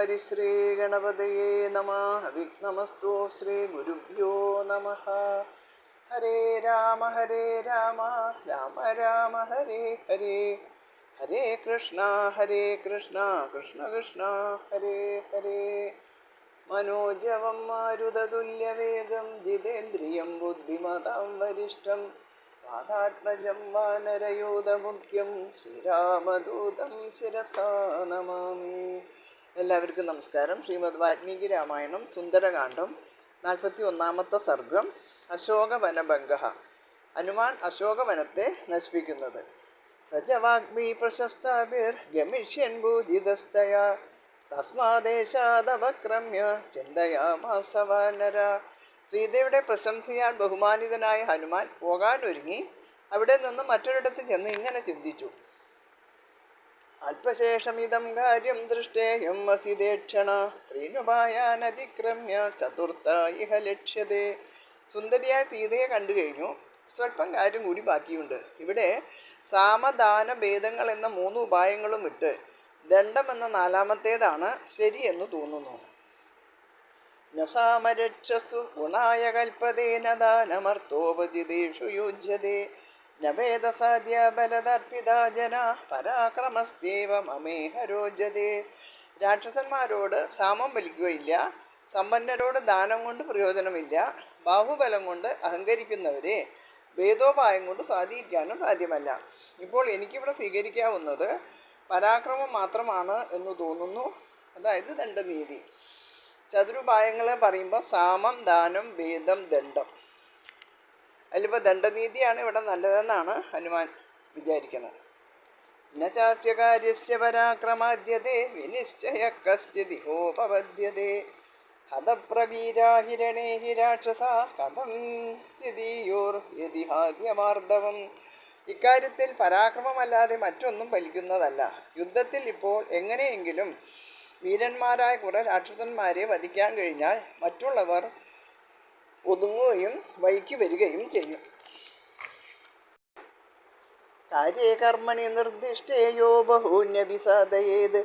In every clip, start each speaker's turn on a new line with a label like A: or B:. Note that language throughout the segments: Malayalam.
A: ഹരിശ്രീഗണപതയേ നമഃ. വിഘ്നമസ്തു. ശ്രീ ഗുരുഭ്യോ നമഃ. ഹരേ രാമ രാമ രാമ ഹരേ ഹരേ, ഹരേ കൃഷ്ണ കൃഷ്ണ കൃഷ്ണ ഹരേ ഹരേ. മനോജവം മാരുതതുല്യവേഗം ജിതേന്ദ്രിയം ബുദ്ധിമതാം വരിഷ്ഠം വാതാത്മജം വാനരയൂഥമുഖ്യം ശ്രീരാമദൂതം ശിരസാ നമാമി. എല്ലാവർക്കും നമസ്കാരം. ശ്രീമദ് വാൽമീകി രാമായണം സുന്ദരകാന്ഡം 41-ാമത്തെ സർഗം. അശോകവനഭംഗ. ഹനുമാൻ അശോകവനത്തെ നശിപ്പിക്കുന്നത്. സജവാഗ്മി പ്രശസ്താഭിർ ഗമിഷ്യൻ ഭൂജിതസ്തയാ തസ്മാദേശാദവക്രമ്യ ചിന്തയാമാസ വാനര. സീതയുടെ പ്രശംസയാൽ ബഹുമാനിതനായ ഹനുമാൻ പോകാനൊരുങ്ങി അവിടെ നിന്ന് മറ്റൊരിടത്ത് ചെന്ന് ഇങ്ങനെ ചിന്തിച്ചു. അല്പശേഷമിതം കാര്യം ദൃഷ്ടേയം വസിതേക്ഷണ ത്രീനുപായാനതിക്രമ്യ ചതുർത്ഥ ഇഹ ലക്ഷ്യതേ. സുന്ദരിയായ സീതയെ കണ്ടു കഴിഞ്ഞു. സ്വല്പം കാര്യം കൂടി ബാക്കിയുണ്ട്. ഇവിടെ സാമദാന ഭേദങ്ങൾ എന്ന 3 ഉപായങ്ങളും വിട്ട് ദണ്ഡം എന്ന 4ാമത്തേതാണ് ശരിയെന്ന് തോന്നുന്നു. നസാമരക്ഷസു ഗുണായ കൽപ്പതേന ദാനമർത്തോപജിതേഷു യുജ്യതേ നവേദസാദ്യ ബലദർപ്പിതാ ജന പരാക്രമസ്തേവ മമേഹരോജതേ. രാക്ഷസന്മാരോട് സാമം വലിക്കുകയില്ല, സമ്പന്നരോട് ദാനം കൊണ്ട് പ്രയോജനമില്ല, ബാഹുബലം കൊണ്ട് അഹങ്കരിക്കുന്നവരെ ഭേദോപായം കൊണ്ട് സ്വാധീനിക്കാനും സാധ്യമല്ല. ഇപ്പോൾ എനിക്കിവിടെ സ്വീകരിക്കാവുന്നത് പരാക്രമം മാത്രമാണ് എന്ന് തോന്നുന്നു. അതായത് ദണ്ഡനീതി. ചതുരുപായങ്ങളെ പറയുമ്പോൾ സാമം, ദാനം, ഭേദം, ദണ്ഡം. അതിലിപ്പോൾ ദണ്ഡനീതിയാണ് ഇവിടെ നല്ലതെന്നാണ് ഹനുമാൻ വിചാരിക്കുന്നത്. നചാസ്യ കാര്യസ്യ പരാക്രമാദ്യതേ വിനിശ്ചയ കശ്ചിദിഹോപപദ്യതേ ഹതപ്രവീരാ ഹിരണേ ഹി രാക്ഷസ കഥം സ്ഥിതിയോർ യതിഹാദ്യമാർദ്ദവം. ഇക്കാര്യത്തിൽ പരാക്രമമല്ലാതെ മറ്റൊന്നും ഫലിക്കുന്നതല്ല. യുദ്ധത്തിൽ ഇപ്പോൾ എങ്ങനെയെങ്കിലും വീരന്മാരായ കുറെ രാക്ഷസന്മാരെ വധിക്കാൻ കഴിഞ്ഞാൽ മറ്റുള്ളവർ ഒതുങ്ങുകയും വഴിക്ക് വരികയും ചെയ്യും. കാര്യേ കർമ്മണി നിർദ്ദിഷ്ടേയോ ബഹൂന്യഭിസാദയേത്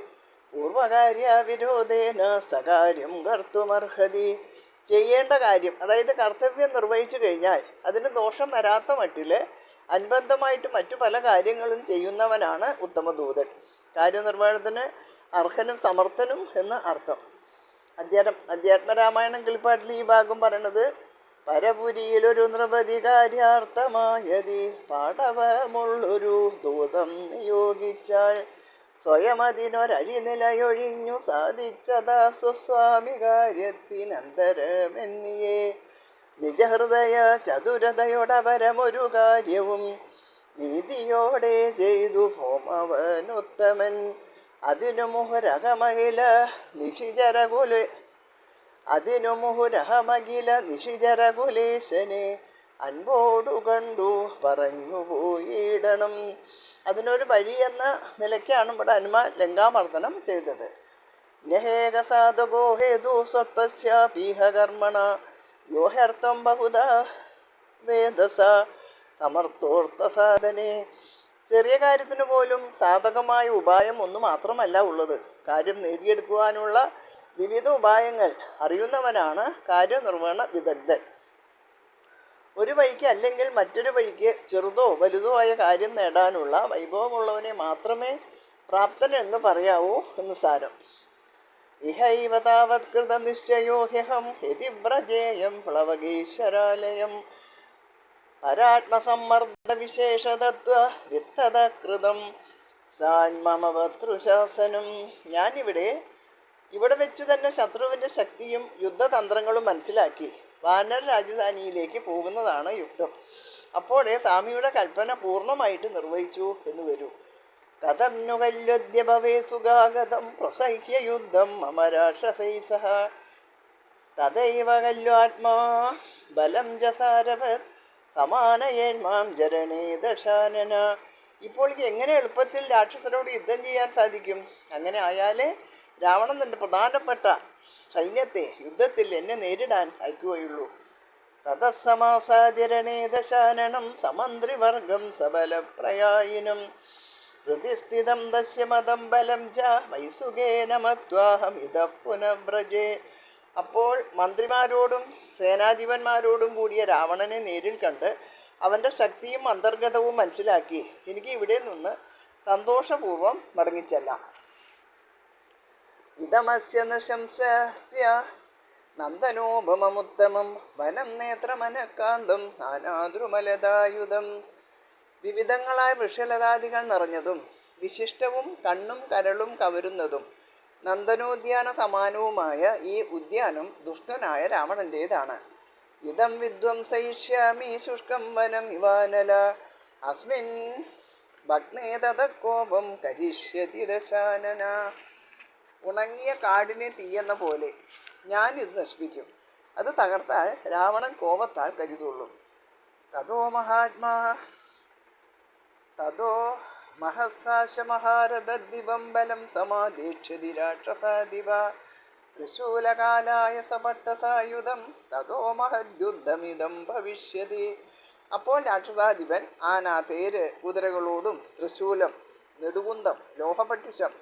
A: പൂർവകാര്യ വിരോധേന സകാര്യം കർത്തുമർഹതി. ചെയ്യേണ്ട കാര്യം, അതായത് കർത്തവ്യം നിർവഹിച്ചു കഴിഞ്ഞാൽ അതിന് ദോഷം വരാത്ത മട്ടിൽ അനുബന്ധമായിട്ട് മറ്റു പല കാര്യങ്ങളും ചെയ്യുന്നവനാണ് ഉത്തമദൂതൻ. കാര്യനിർവഹണത്തിന് അർഹനും സമർത്ഥനും എന്ന് അർത്ഥം. അധ്യാത്മരാമായണം കിളിപ്പാട്ടിൽ ഈ ഭാഗം പറയണത് പരപുരിയിലൊരു നൃപതി കാര്യാർത്ഥമായതി പാടവമുള്ളൊരു ദൂതം നിയോഗിച്ചാൽ സ്വയം അതിനൊരഴിനിലയൊഴിഞ്ഞു സാധിച്ചതാ സ്വസ്വാമി കാര്യത്തിനന്തരമെന്നിയേ. നിജഹൃദയ ചതുരതയോടവരമൊരു കാര്യവും നീതിയോടെ ചെയ്തു ഭോമവനുത്തമൻ. അതിനു മുഹുരഹമകില നിശിചരകുലേശനെ അൻപോടു കണ്ടു പറഞ്ഞു പോയിടണം. അതിനൊരു വഴി എന്ന നിലയ്ക്കാണ് ഇവിടെ ഹനുമാൻ ലങ്കാമർദ്ദനം ചെയ്തത്. നഹേകസാധകോ ഹേതു സ്വൽപസ്യാപീഹ കർമ്മണ യോഹർത്ഥം ബഹുധാ വേദസ സമർത്ഥോർത്ഥ സാധനെ. ചെറിയ കാര്യത്തിന് പോലും സാധകമായ ഉപായം ഒന്നു മാത്രമല്ല ഉള്ളത്. കാര്യം നേടിയെടുക്കുവാനുള്ള വിവിധ ഉപായങ്ങൾ അറിയുന്നവനാണ് കാര്യനിർവഹണ വിദഗ്ധൻ. ഒരു വഴിക്ക് അല്ലെങ്കിൽ മറ്റൊരു വഴിക്ക് ചെറുതോ വലുതോ ആയ കാര്യം നേടാനുള്ള വൈഭവമുള്ളവനെ മാത്രമേ പ്രാപ്തനെന്ന് പറയാവൂ എന്ന് സാരം. ഇഹൈവ താവത്കൃത നിശ്ചയോ ഹ്യഹം യതിവ്രജേയം പ്ലവകീശ്വരാലയം പരാത്മസമ്മർദ്ദ വിശേഷതത്വ വിത്തതകൃതം സാൻമമവതൃശാസനം. ഞാനിവിടെ വെച്ച് തന്നെ ശത്രുവിൻ്റെ ശക്തിയും യുദ്ധതന്ത്രങ്ങളും മനസ്സിലാക്കി വാനര രാജധാനിയിലേക്ക് പോകുന്നതാണ് യുക്തം. അപ്പോഴേ സ്വാമിയുടെ കൽപ്പന പൂർണ്ണമായിട്ട് നിർവഹിച്ചു എന്ന് വരൂ. കഥം നുകല്യോദ്യ ഭവേ സുഗാഗതം പ്രസഹ്യ യുദ്ധം മമ രാക്ഷസൈ സഹ തദൈവ കല്യാത്മാ ബലം ജസാരവത് സമാനയേൻ മാം ജരണേ ദശാനന. ഇപ്പോൾ എങ്ങനെ എളുപ്പത്തിൽ രാക്ഷസരോട് യുദ്ധം ചെയ്യാൻ സാധിക്കും? അങ്ങനെ ആയാലേ രാവണൻ തൻ്റെ പ്രധാനപ്പെട്ട സൈന്യത്തെ യുദ്ധത്തിൽ എന്നെ നേരിടാൻ അയക്കുകയുള്ളൂ. തതസമാസാദ്യരണേ ദശാനനം സമന്ത്രിവർഗം സബലപ്രയായിനം ഹൃദിസ്ഥിതം തസ്യ മതം ബലം ച വൈസുകേന മത്വാഹമിത പുനഃവ്രജേ. അപ്പോൾ മന്ത്രിമാരോടും സേനാധിപന്മാരോടും കൂടിയ രാവണനെ നേരിൽ കണ്ട് അവൻ്റെ ശക്തിയും അന്തർഗതവും മനസ്സിലാക്കി എനിക്ക് ഇവിടെ നിന്ന് സന്തോഷപൂർവം മടങ്ങിച്ചെല്ലാം. ഇതമസ്യ നശംസസ്യ നന്ദനോപമമുത്തമം വനം നേത്രമനക്കാന്തം നാനാദ്രുമലതായുധം. വിവിധങ്ങളായ വൃക്ഷലതാദികൾ നിറഞ്ഞതും വിശിഷ്ടവും കണ്ണും കരളും കവരുന്നതും നന്ദനോദ്യാന സമാനവുമായ ഈ ഉദ്യാനം ദുഷ്ടനായ രാവണൻ്റേതാണ്. ഇതം വിധ്വംസയിഷ്യാമി ശുഷ്കം വനം ഇവാനല അസ്മിൻ ഭഗ്നേ തതകോപം കരിഷ്യതി ദശാനന. ഉണങ്ങിയ കാടിനെ തീയെന്ന പോലെ ഞാനിത് നശിപ്പിക്കും. അത് തകർത്താൽ രാവണൻ കോപത്താൽ കരുതുള്ളൂ. തതോ മഹസാശമഹാരഥദിവം ബലം സമാധീക്ഷതി രാക്ഷസാദിവ തൃശൂലകാലായ സപട്ടസായുധം തതോ മഹദ്യുദ്ധമിതം ഭവിഷ്യതി. അപ്പോൾ രാക്ഷസാധിപൻ ആന, തേര്, കുതിരകളോടും തൃശൂലം, നെടുകുന്തം, ലോഹപട്ടിശം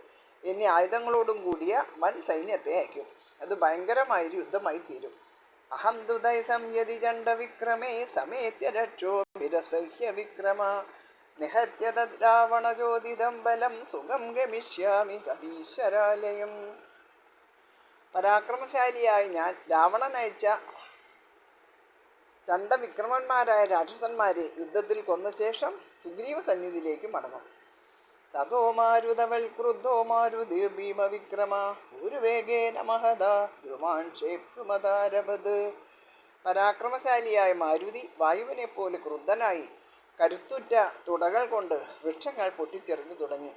A: എന്നീ ആയുധങ്ങളോടും കൂടിയ വൻ സൈന്യത്തെ അയക്കും. അത് ഭയങ്കരമായൊരു യുദ്ധമായി തീരും. അഹം ദുദൈസം യതി ചണ്ഡവിക്രമേ സമേത്യ രക്ഷോ വിരസഹ്യ വിക്രമ നിഹത്യ തദ് രാവണചോദിതം ബലം സുഖം ഗമിഷ്യാമി കവീശ്വരാലയം. പരാക്രമശാലിയായ ഞാൻ രാവണൻ അയച്ച ചണ്ഡവിക്രമന്മാരായ രാക്ഷസന്മാരെ യുദ്ധത്തിൽ കൊന്ന ശേഷം സുഗ്രീവ സന്നിധിയിലേക്ക് മടങ്ങും. തതോ മാരുതവൽ ക്രുദ്ധോ മാരുതി ഭീമവിക്രമ ഭൂരുവേഗേന മഹദാ ധ്രുവാൻ ക്ഷേപ്തുമതാരഭത്. പരാക്രമശാലിയായ മാരുതി വായുവിനെ പോലെ ക്രുദ്ധനായി കരുത്തുറ്റ തുടകൾ കൊണ്ട് വൃക്ഷങ്ങൾ പൊട്ടിച്ചെറിഞ്ഞു തുടങ്ങി.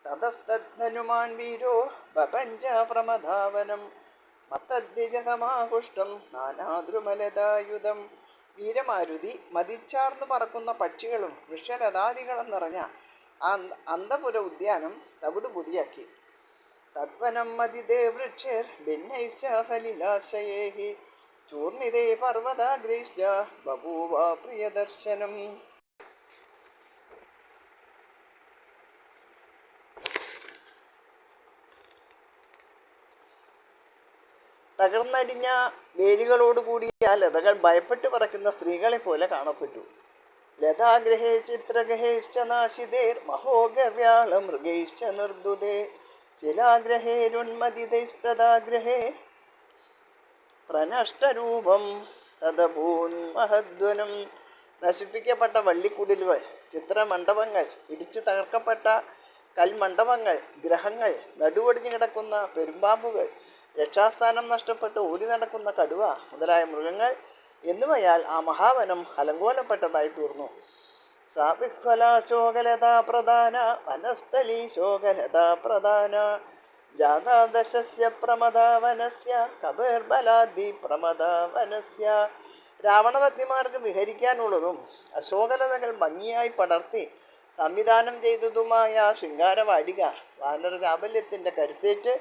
A: തതസ്തനുമാൻ വീരോ ബഭഞ്ജ പ്രമധാവനം മത്തദ്വിജസമാഹുഷ്ടം നാനാദ്രുമലതായുധം. വീരമാരുതി മതിച്ചാർന്നു പറക്കുന്ന പക്ഷികളും വൃക്ഷലതാദികളും നിറഞ്ഞ ആ അന്തപുര ഉദ്യാനം തവിടുപൊടിയാക്കി. തദ്വനം മതിദേ വൃക്ഷേർ ഭിന്നൈശ്ച സലിലാശയേഹി ചൂർണിതേ പർവ്വതാഗ്രൈശ്ച ബഭൂവ പ്രിയദർശനം. തകർന്നടിഞ്ഞ വേരുകളോടുകൂടിയ ലതകൾ ഭയപ്പെട്ട് പറക്കുന്ന സ്ത്രീകളെ പോലെ കാണപ്പെട്ടു. ലതാഗ്രഹേ ചിത്രഗ്രഹേശ്ച നാശിതേർ മഹോഗവ്യാള മൃഗൈശ്ച നിർദുതേ ശിലാഗ്രഹേരുന്മതിതൈസ്തദാഗ്രഹേ പ്രനഷ്ടരൂപം തദഭൂന്മഹധ്വനം. നശിപ്പിക്കപ്പെട്ട വള്ളിക്കുടിലുകൾ, ചിത്രമണ്ഡപങ്ങൾ, ഇടിച്ചു തകർക്കപ്പെട്ട കൽമണ്ഡപങ്ങൾ, ഗ്രഹങ്ങൾ, നടുവൊടിഞ്ഞു കിടക്കുന്ന പെരുമ്പാമ്പുകൾ, രക്ഷാസ്ഥാനം നഷ്ടപ്പെട്ട് ഓടി നടക്കുന്ന കടുവ മുതലായ മൃഗങ്ങൾ എന്നിവയാൽ ആ മഹാവനം അലങ്കോലപ്പെട്ടതായി തീർന്നു. സാവിഫലാശോകലതാ പ്രധാന വനസ്ഥലീ ശോകലതാ പ്രധാന ജാതാദശസ്യ പ്രമദാവനസ്യ കബർബലാദി പ്രമദാവനസ്യ. രാവണപത്നിമാർക്ക് വിഹരിക്കാനുള്ളതും അശോകലതകൾ ഭംഗിയായി പടർത്തി സംവിധാനം ചെയ്തതുമായ ശൃംഗാരവാടിക വാനര ചാബല്യത്തിൻ്റെ കരുത്തേറ്റ്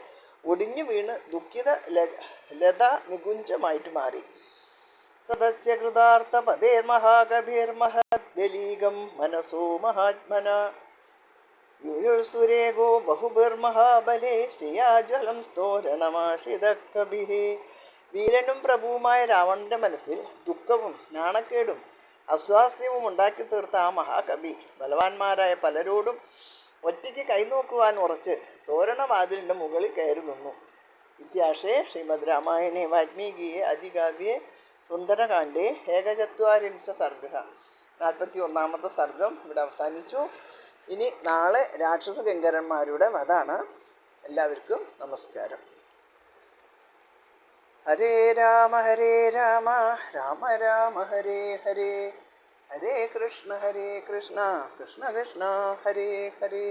A: ഒടിഞ്ഞു വീണ് ദുഃഖിത ലത നികുഞ്ചമായിട്ട് മാറി. സദസ്യ കൃതാർത്ഥ പതേർമഹാകഭിർമഹദ്വലീകം മനസോ മഹാത്മന യുയുസുരേഗോ ബഹുബിർമഹാബലേ ശ്രിയാജ്വലം സ്തോരണമാഷിതകഭിഃ. വീരനും പ്രഭുവുമായ രാവണന്റെ മനസ്സിൽ ദുഃഖവും നാണക്കേടും അസ്വാസ്ഥ്യവും ഉണ്ടാക്കി തീർത്ത ആ മഹാകവി ബലവാന്മാരായ പലരോടും ഒറ്റയ്ക്ക് കൈനോക്കുവാൻ ഉറച്ച് തോരണവാതിലിൻ്റെ മുകളിൽ കയറി നിന്നു. ഇത്യാശേ ശ്രീമദ് രാമായണേ വാൽമീകിയെ അതികാവ്യേ സുന്ദരകാണ്ഡേ ഏകചത്വാരിംശ സർഗ 41ാമത്തെ സർഗം ഇവിടെ അവസാനിച്ചു. ഇനി നാളെ രാക്ഷസ കിങ്കരന്മാരുടെ വധാണ്. എല്ലാവർക്കും നമസ്കാരം. ഹരേ രാമ രാമ രാമ ഹരേ ഹരേ ഹരേ കൃഷ്ണ കൃഷ്ണ കൃഷ്ണ ഹരേ ഹരേ.